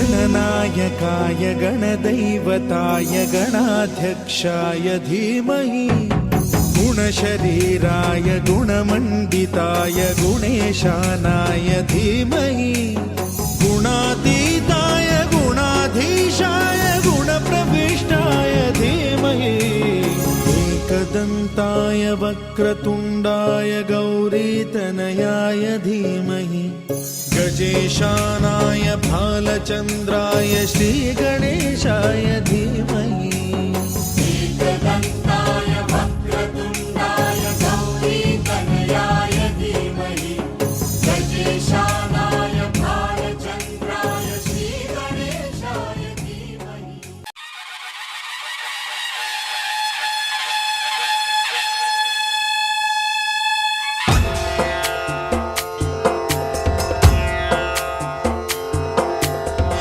गणनायकाय गणदैवताय गणाध्यक्षाय धीमहि गुणशरीराय गुणमण्डिताय गुणेशानाय धीमहि गुणातीताय गुणाधीशाय गुणप्रविष्टाय धीमहि एकदन्ताय वक्रतुण्डाय गौरीतनयाय धीमहि गजेशानाय भालचन्द्राय श्रीगणेशाय धीमहि एकदन्ताय वक्रतुण्डाय गौरीतनयाय धीमहि गजेशानाय भालचन्द्राय श्रीगणेशाय धीमहि।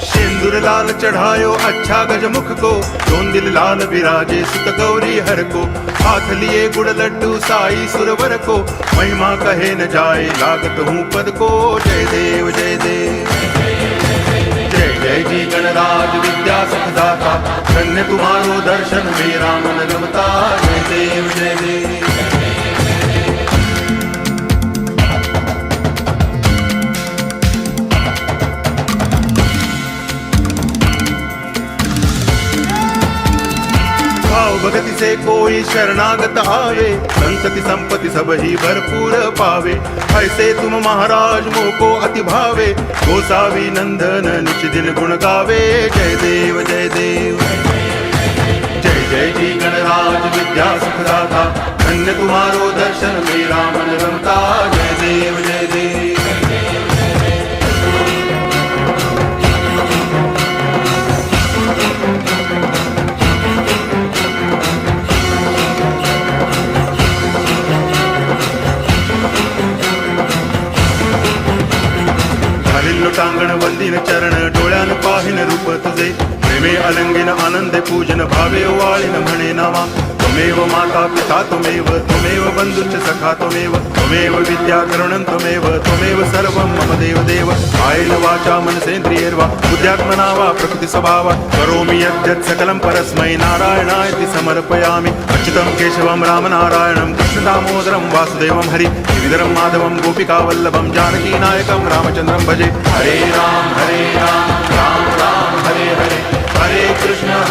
सिंदूर लाल चढ़ायो अच्छा गजमुख को, दोन दिल लाल विराजे सुत गौरी हर को। हाथ लिए गुड़ लड्डू साई सुरवर को, महिमा कहे न जाए लागत हूँ पद को। जय देव जय देव जय जय जी गणराज विद्या सुखदाता, धन्य तुम्हारो दर्शन मेरा मन रमता। जय देव जय देव भगति से कोई शरणागत आवे, संतति संपत्ति सब ही भरपूर पावे। ऐसे तुम महाराज मोको अति भावे, गोसावी नंदन निच दिन गुण गावे। जय देव जय देव जय जय जी गणराज विद्या सुखदाता, धन्य तुम्हारो दर्शन मेरा मन रमता। जय देव जय देव लोटांगण वंदिन चरण, डोळ्यान पाहिन रूप तुझे। प्रेमे अलंगिन आनंदे पूजन, भावे वाळीन म्हणे नावा। त्वमेव माता पिता त्वमेव, त्वमेव बंधुश्च सखा त्वमेव, त्वमेव विद्या करुणं त्वमेव, त्वमेव सर्वं मम देव देव। कायेन वाचा मनसेन्द्रियैर्वा बुद्ध्यात्मना वा प्रकृति स्वभावा, करोमि यद्यत् सकलं परस्मै नारायणायति समर्पयामि। अच्युतं केशवं रामनारायणं कृष्ण दामोदरं वासुदेवं हरि गिरिधरं माधवं गोपिकावल्लभं जानकी नायकं रामचन्द्रं भजे। हरे राम राम राम हरे हरे, हरे कृष्ण